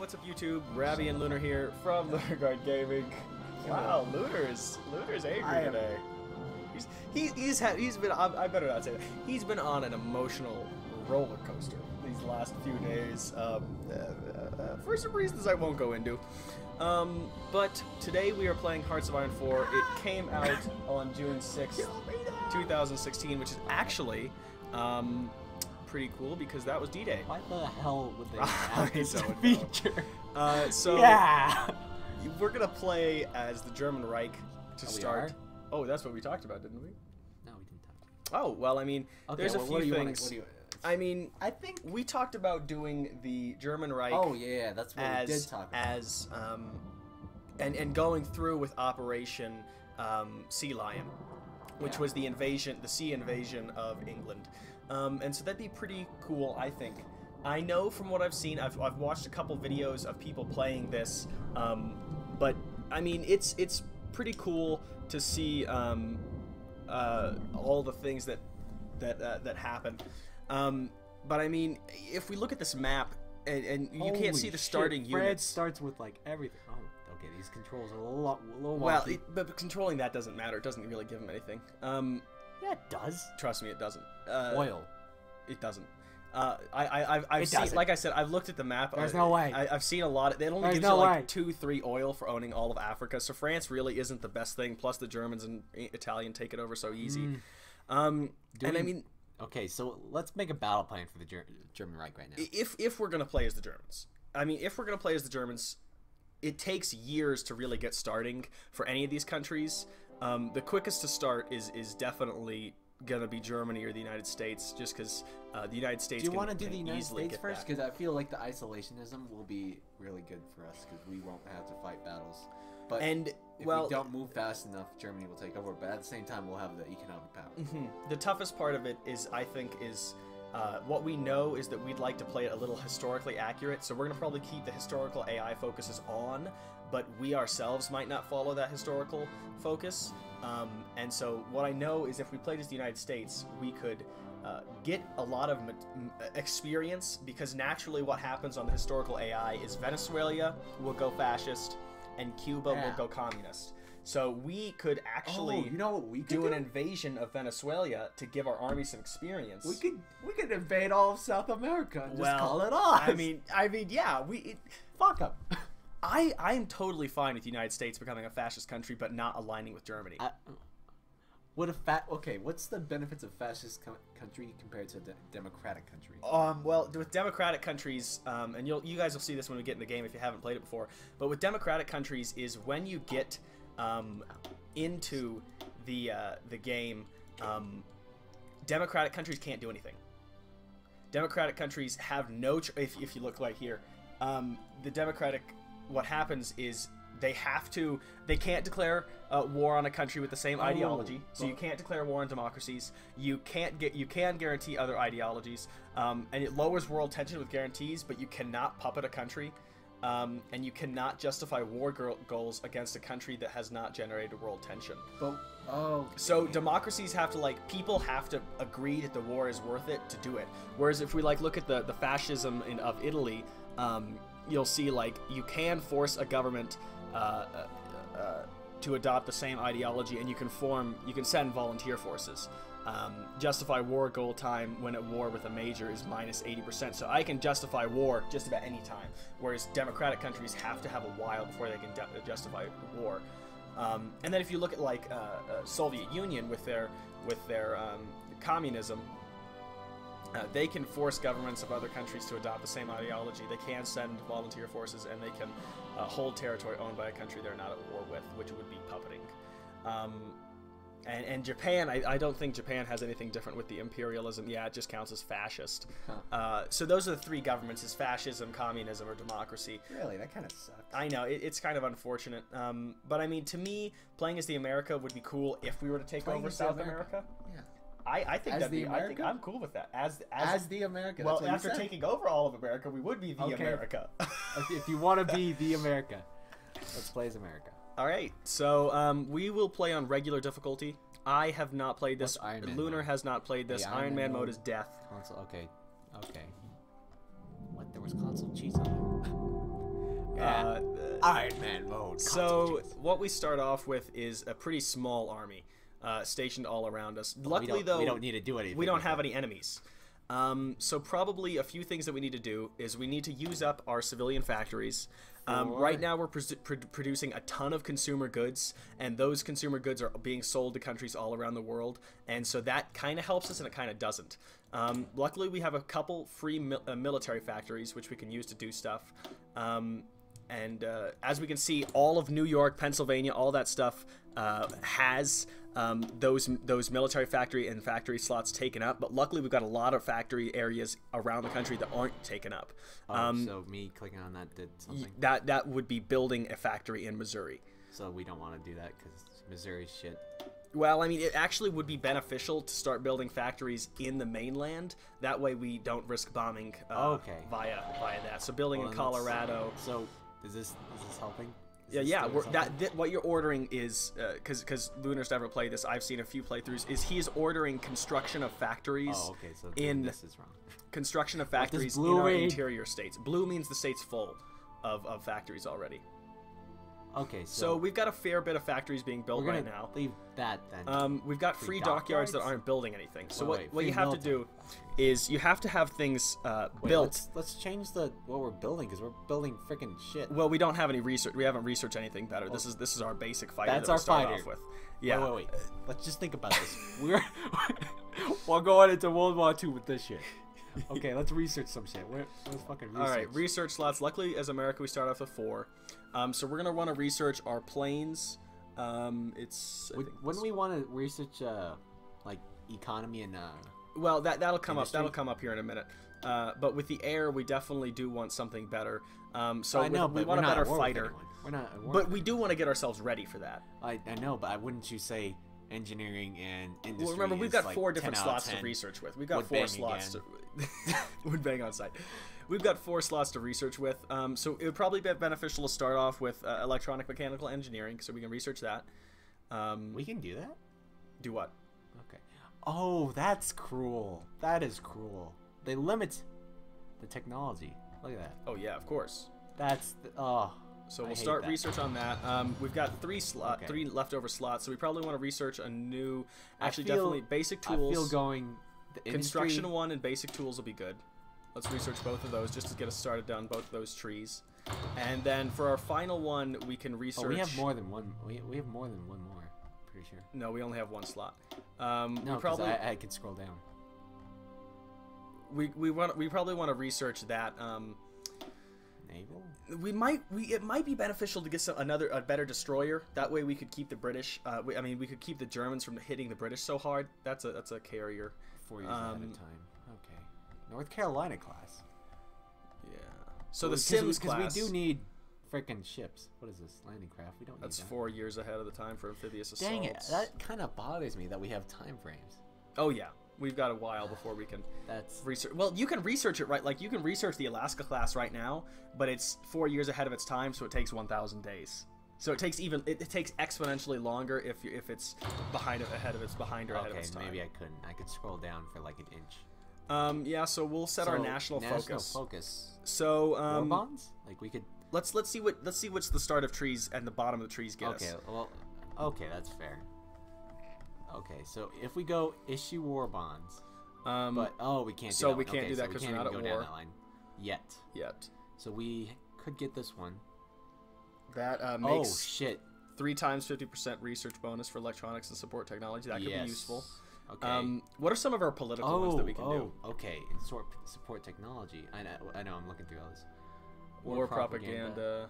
what's up YouTube? Rabby and Lunar here from Lunar Gaming. Wow, Lunar's angry today. He's been, I better not say that. He's been on an emotional roller coaster these last few days, for some reasons I won't go into. But today we are playing Hearts of Iron 4. It came out on June 6th, 2016, which is actually pretty cool because that was D-Day. Why the hell would they add this feature? So yeah, we're gonna play as the German Reich to start. Oh, that's what we talked about, didn't we? No, we didn't talk. Oh, well, I mean, okay, there's a few things. I mean, I think we talked about doing the German Reich. Oh yeah, that's what we did talk about. And going through with Operation Sea Lion, which was the invasion, the sea invasion of England. And so that'd be pretty cool, I think. I know from what I've seen, I've watched a couple videos of people playing this, but I mean, it's pretty cool to see all the things that happen. But I mean, if we look at this map, and you can't see the starting units. Fred starts with like everything. Oh, okay, these controls are a little well, but controlling that doesn't matter. It doesn't really give him anything. Yeah, it does. Trust me, it doesn't. Oil. It doesn't. I've seen, like I said, I've looked at the map. There's no way. I've seen a lot. It only gives you like 2-3 oil for owning all of Africa. So France really isn't the best thing. Plus the Germans and Italian take it over so easy. I mean, okay, so let's make a battle plan for the German Reich right now. If we're gonna play as the Germans, I mean, if we're gonna play as the Germans, it takes years to really get starting for any of these countries. The quickest to start is definitely gonna be Germany or the United States, just because the United States. Do you want to do the United States first? Because I feel like the isolationism will be really good for us because we won't have to fight battles. But if we don't move fast enough, Germany will take over. But at the same time, we'll have the economic power. The toughest part of it is, I think, what we know is that we'd like to play it a little historically accurate. So we're gonna probably keep the historical AI focuses on, but we ourselves might not follow that historical focus. And so what I know is if we played as the United States, we could get a lot of experience, because naturally what happens on the historical AI is Venezuela will go fascist and Cuba will go communist. So we could actually do an invasion of Venezuela to give our army some experience. We could invade all of South America and just call it off. I mean, yeah, fuck them. I am totally fine with the United States becoming a fascist country, but not aligning with Germany. What's the benefits of fascist country compared to a democratic country? Well, with democratic countries, and you guys will see this when we get in the game if you haven't played it before. But with democratic countries is when you get into the game, democratic countries can't do anything. Democratic countries have no. If you look right here, the democratic. What happens is they can't declare war on a country with the same ideology. So you can't declare war on democracies. You can guarantee other ideologies, and it lowers world tension with guarantees. But you cannot puppet a country, and you cannot justify war goals against a country that has not generated world tension. So democracies have to people have to agree that the war is worth it to do it. Whereas if we look at the fascism of Italy. You'll see you can force a government to adopt the same ideology, and you can send volunteer forces. Justify war goal time when at war with a major is -80%. So I can justify war just about any time, whereas democratic countries have to have a while before they can justify war. And then if you look at Soviet Union with their communism. They can force governments of other countries to adopt the same ideology. They can send volunteer forces, and they can hold territory owned by a country they're not at war with, which would be puppeting. And Japan, I don't think Japan has anything different with the imperialism. Yeah, it just counts as fascist. So those are the three governments: is fascism, communism, or democracy. Really, that kind of sucks. I know, it's kind of unfortunate. But I mean, to me, playing as the America would be cool if we were to take over South America. Yeah. I think that'd be. I think I'm cool with that. As the America. Well, after taking over all of America, we would be the America. If you want to be the America, let's play as America. All right, so we will play on regular difficulty. I have not played this. Lunar has not played this. Iron Man mode is death. Console. Okay. What? There was console cheats on it. Yeah. Iron Man mode. So what we start off with is a pretty small army stationed all around us. Luckily, though, we don't need to do anything. We don't have any enemies. So probably a few things that we need to do is we need to use up our civilian factories. Right now we're producing a ton of consumer goods, and those consumer goods are being sold to countries all around the world, and so that kind of helps us and it kind of doesn't. Luckily we have a couple free military factories which we can use to do stuff. As we can see, all of New York, Pennsylvania, all that stuff has those military factory slots taken up. But luckily, we've got a lot of factory areas around the country that aren't taken up. So me clicking on that did something? That would be building a factory in Missouri. So we don't want to do that because Missouri's shit. Well, I mean, it actually would be beneficial to start building factories in the mainland. That way we don't risk bombing via that. So building in Colorado. So is this helping? What you're ordering is because Lunar's never played this. I've seen a few playthroughs. Is he is ordering construction of factories? Oh, okay. So this is wrong. Construction of factories in our interior states. Blue means the state's full of factories already. Okay, so we've got a fair bit of factories being built right now. Leave that then. We've got free dockyards that aren't building anything. So what you have to do is you have to have things built. Let's change what we're building because we're building freaking shit. Well, we don't have any research. We haven't researched anything better. This is our basic fighter. That's that our we start fighter. Off with. Yeah. Wait. Let's just think about this. We're going into World War II with this shit. Okay, let's research some shit. Let's fucking research. All right, research slots. Luckily, as America, we start off with 4. So we're gonna want to research our planes. Wouldn't we want to research like economy and well, that'll come up. That'll come up here in a minute. But with the air, we definitely do want something better. So we want a better fighter. We're not. But we do want to get ourselves ready for that. I know, but wouldn't you say engineering and industry? Well, remember, we've got like 4 different slots to research with. We've got 4 slots. Would bang on site. We've got 4 slots to research with. So it would probably be beneficial to start off with electronic mechanical engineering, so we can research that. We can do that? Do what? Okay. Oh, that's cruel. That is cruel. They limit the technology. Look at that. Oh yeah, of course. So we'll start research on that. We've got 3 leftover slots, so we probably want to research a new. Definitely basic tools. I feel going. Construction 1 and basic tools will be good. Let's research both of those just to get us started down both of those trees. And then for our final one, we can research. Oh, we have more than one. We have more than one more. Pretty sure. No, we only have 1 slot. No, probably I could scroll down. We probably want to research that. Naval. It might be beneficial to get a better destroyer. That way we could keep the British. We could keep the Germans from hitting the British so hard. That's a carrier. 4 years ahead of time. Okay. North Carolina class. Yeah. So the Sims class. Because we do need freaking ships. What is this? Landing craft. We don't. That's 4 years ahead of the time for amphibious assaults. Dang it! That kind of bothers me that we have time frames. Oh yeah. We've got a while before we can research. Well, you can research it, right? Like, you can research the Alaska class right now, but it's 4 years ahead of its time, so it takes 1,000 days. So it takes exponentially longer if it's ahead of its time. Maybe I couldn't. I could scroll down for like an inch. Yeah. So we'll set our national focus. So war bonds? Like we could. Let's see what's the start of trees and the bottom of the trees get us. Okay. Well. Okay, that's fair. Okay, so if we go issue war bonds, but we can't. So we can't do that because we're not at war down that line yet. So we could get this one. That makes 3 times 50% research bonus for electronics and support technology. That could be useful. Okay. What are some of our political ones that we can do? Okay, and support technology. I know. I'm looking through all this. War propaganda.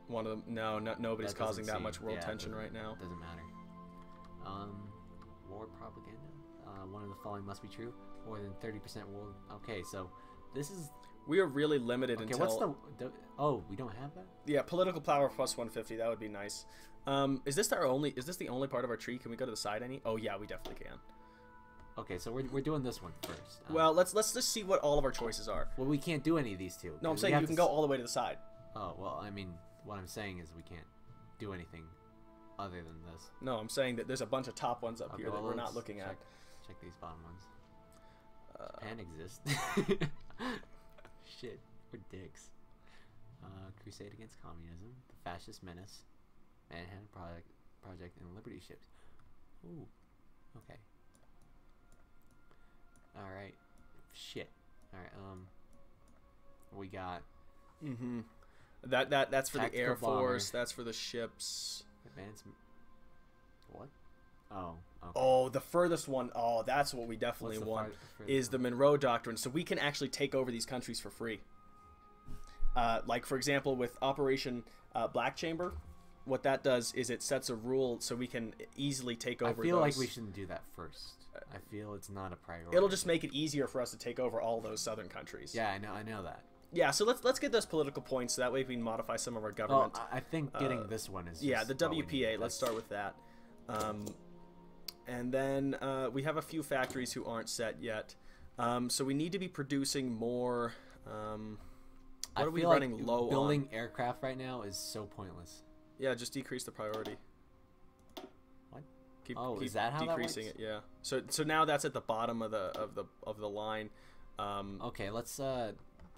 One of them. No, nobody's causing that much world tension right now. Doesn't matter. War propaganda. One of the following must be true. More than 30% world. Okay, so this is. We are really limited until. What's the? Oh, we don't have that. Yeah, political power plus 150. That would be nice. Is this the only part of our tree? Can we go to the side any? Oh yeah, we definitely can. Okay, so we're doing this one first. Well, let's just see what all of our choices are. Well, we can't do any of these 2. No, I'm saying you can go all the way to the side. Oh well, I mean, what I'm saying is we can't do anything other than this. No, I'm saying that there's a bunch of top ones up here that we're not looking at. Check these bottom ones. Japan exists. Shit, we're dicks. Crusade Against Communism, the Fascist Menace, Manhattan Project, and Liberty Ships. Ooh, okay. All right, shit. All right, we got. Mm-hmm. That's for the Air Force. That's for the ships. Advancement. What? Oh. Okay. Oh, the furthest one. Oh, that's what we definitely want. Is the Monroe Doctrine, so we can actually take over these countries for free. Like for example, with Operation Black Chamber, what that does is it sets a rule so we can easily take over. I feel like we shouldn't do that first. I feel it's not a priority. It'll just make it easier for us to take over all those southern countries. Yeah, I know that. Yeah, so let's get those political points so that way we can modify some of our government. Oh, I think getting this one is just the WPA. Let's start with that. And then we have a few factories who aren't set yet. So we need to be producing more. What are we running low on? Building aircraft right now is so pointless. Yeah, just decrease the priority. What? Keep is that how decreasing that it? Yeah. So now that's at the bottom of the line. Okay, let's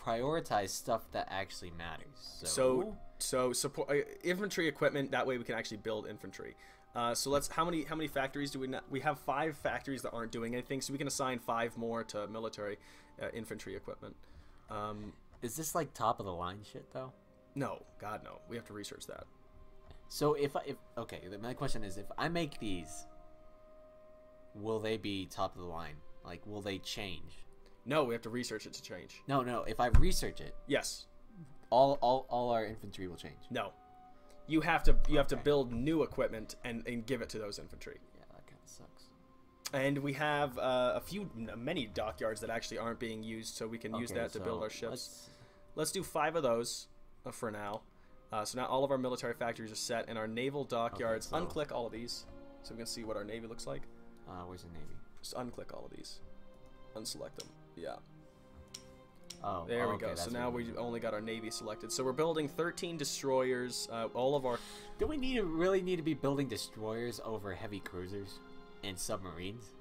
prioritize stuff that actually matters. So support infantry equipment. That way we can actually build infantry. So let's. How many factories do we? We have 5 factories that aren't doing anything. So we can assign 5 more to military infantry equipment. Is this like top of the line shit though? No, God no. We have to research that. So if okay, my question is, if I make these, will they be top of the line? Like, will they change? No, we have to research it to change. No. If I research it, yes, all our infantry will change. No, you have to build new equipment and give it to those infantry. Yeah, that kind of sucks. And we have many dockyards that actually aren't being used, so we can use that to build our ships. Let's do 5 of those for now. So now all of our military factories are set, and our naval dockyards. Okay, unclick all of these, so we can see what our navy looks like. Where's the navy? Just unclick all of these, unselect them. Yeah. Oh, there we go. So now we only got our navy selected. So we're building 13 destroyers. All of our. Do we really need to be building destroyers over heavy cruisers and submarines?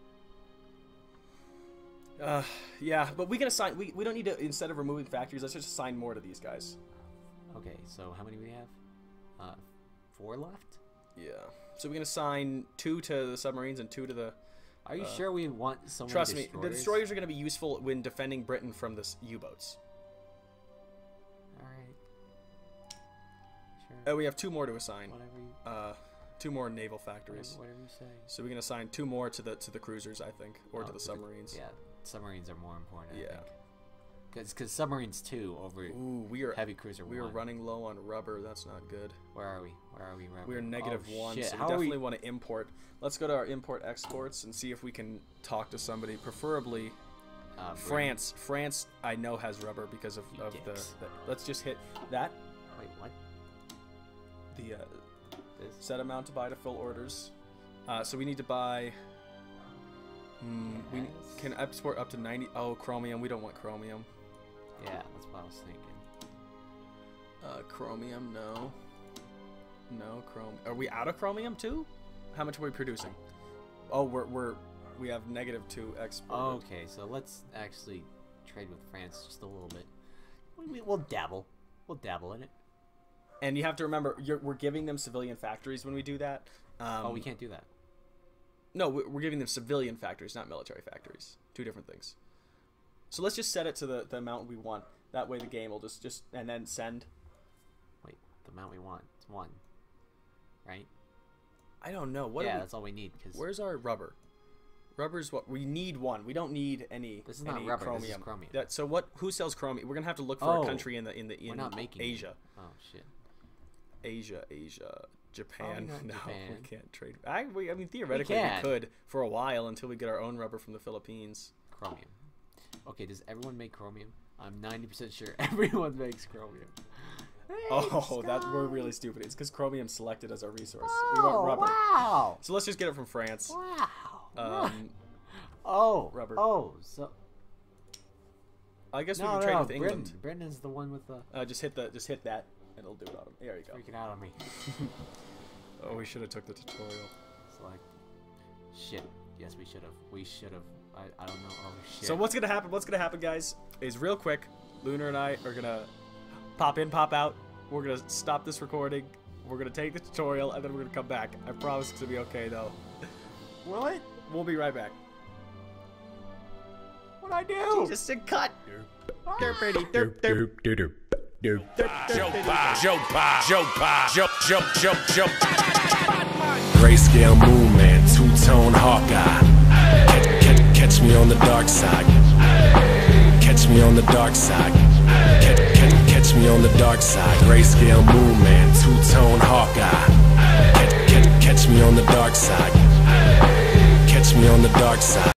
Yeah, but we can assign. We don't need to, instead of removing factories, let's just assign more to these guys. Okay, so how many do we have? 4 left? Yeah. So we can assign 2 to the submarines and 2 to the. Are you sure we want so many Trust destroyers? me, the destroyers are going to be useful when defending Britain from the U-boats. Alright. Sure. We have 2 more to assign. Whatever you... 2 more naval factories. Whatever you say. So we can assign 2 more to the cruisers, I think, or to the submarines. Yeah, submarines are more important, yeah. I think. Because submarines 2 over heavy cruiser 1. We are running low on rubber. That's not good. Where are we? Rubber? We are -1, shit. so we definitely want to import. Let's go to our import-exports and see if we can talk to somebody, preferably France. France, I know, has rubber because of the... Let's just hit that. Wait, what? The set amount to buy to fill orders. So we need to buy... we can export up to 90... Oh, chromium. We don't want chromium. Yeah, that's what I was thinking. Chromium, no. No, chromium. Are we out of chromium too? How much are we producing? Oh, we have -2 export. Okay, so let's actually trade with France just a little bit. We'll dabble. We'll dabble in it. And you have to remember, we're giving them civilian factories when we do that. Oh, we can't do that. No, we're giving them civilian factories, not military factories. 2 different things. So let's just set it to the amount we want. That way the game will just and then send. Wait, the amount we want. It's 1. Right? I don't know. That's all we need. Where's our rubber? Rubber's what we need. 1. We don't need any. This is not rubber. Chromium. This is chromium. So what? Who sells chromium? We're gonna have to look for a country in we're not making Asia. It. Oh shit. Asia, Japan. No, Japan. we can't trade. I mean, theoretically, we could for a while until we get our own rubber from the Philippines. Chromium. Okay, does everyone make chromium? I'm 90% sure everyone makes chromium. We're really stupid. It's because chromium's selected as our resource. We want rubber. Wow. So let's just get it from France. Wow. Rubber. Oh, so. I guess we can trade with England. Britain's the one with the. Just hit that, and it'll do it on him. There you go. Freaking out on me. Oh, we should have took the tutorial. Select. Shit. Yes, we should have. We should have. I don't know. Oh shit. So what's gonna happen? What's gonna happen, guys? Is real quick. Lunar and I are gonna. pop in, pop out. We're gonna stop this recording. We're gonna take the tutorial, and then we're gonna come back. I promise it's gonna be okay, though. Will it? We'll be right back. What'd I do? Just a cut. Grayscale moon man, two-tone Hawkeye. Catch me on the dark side. Catch me on the dark side. Catch me on the dark side. Grayscale moon man, two-tone Hawkeye. Catch me on the dark side. Catch me on the dark side.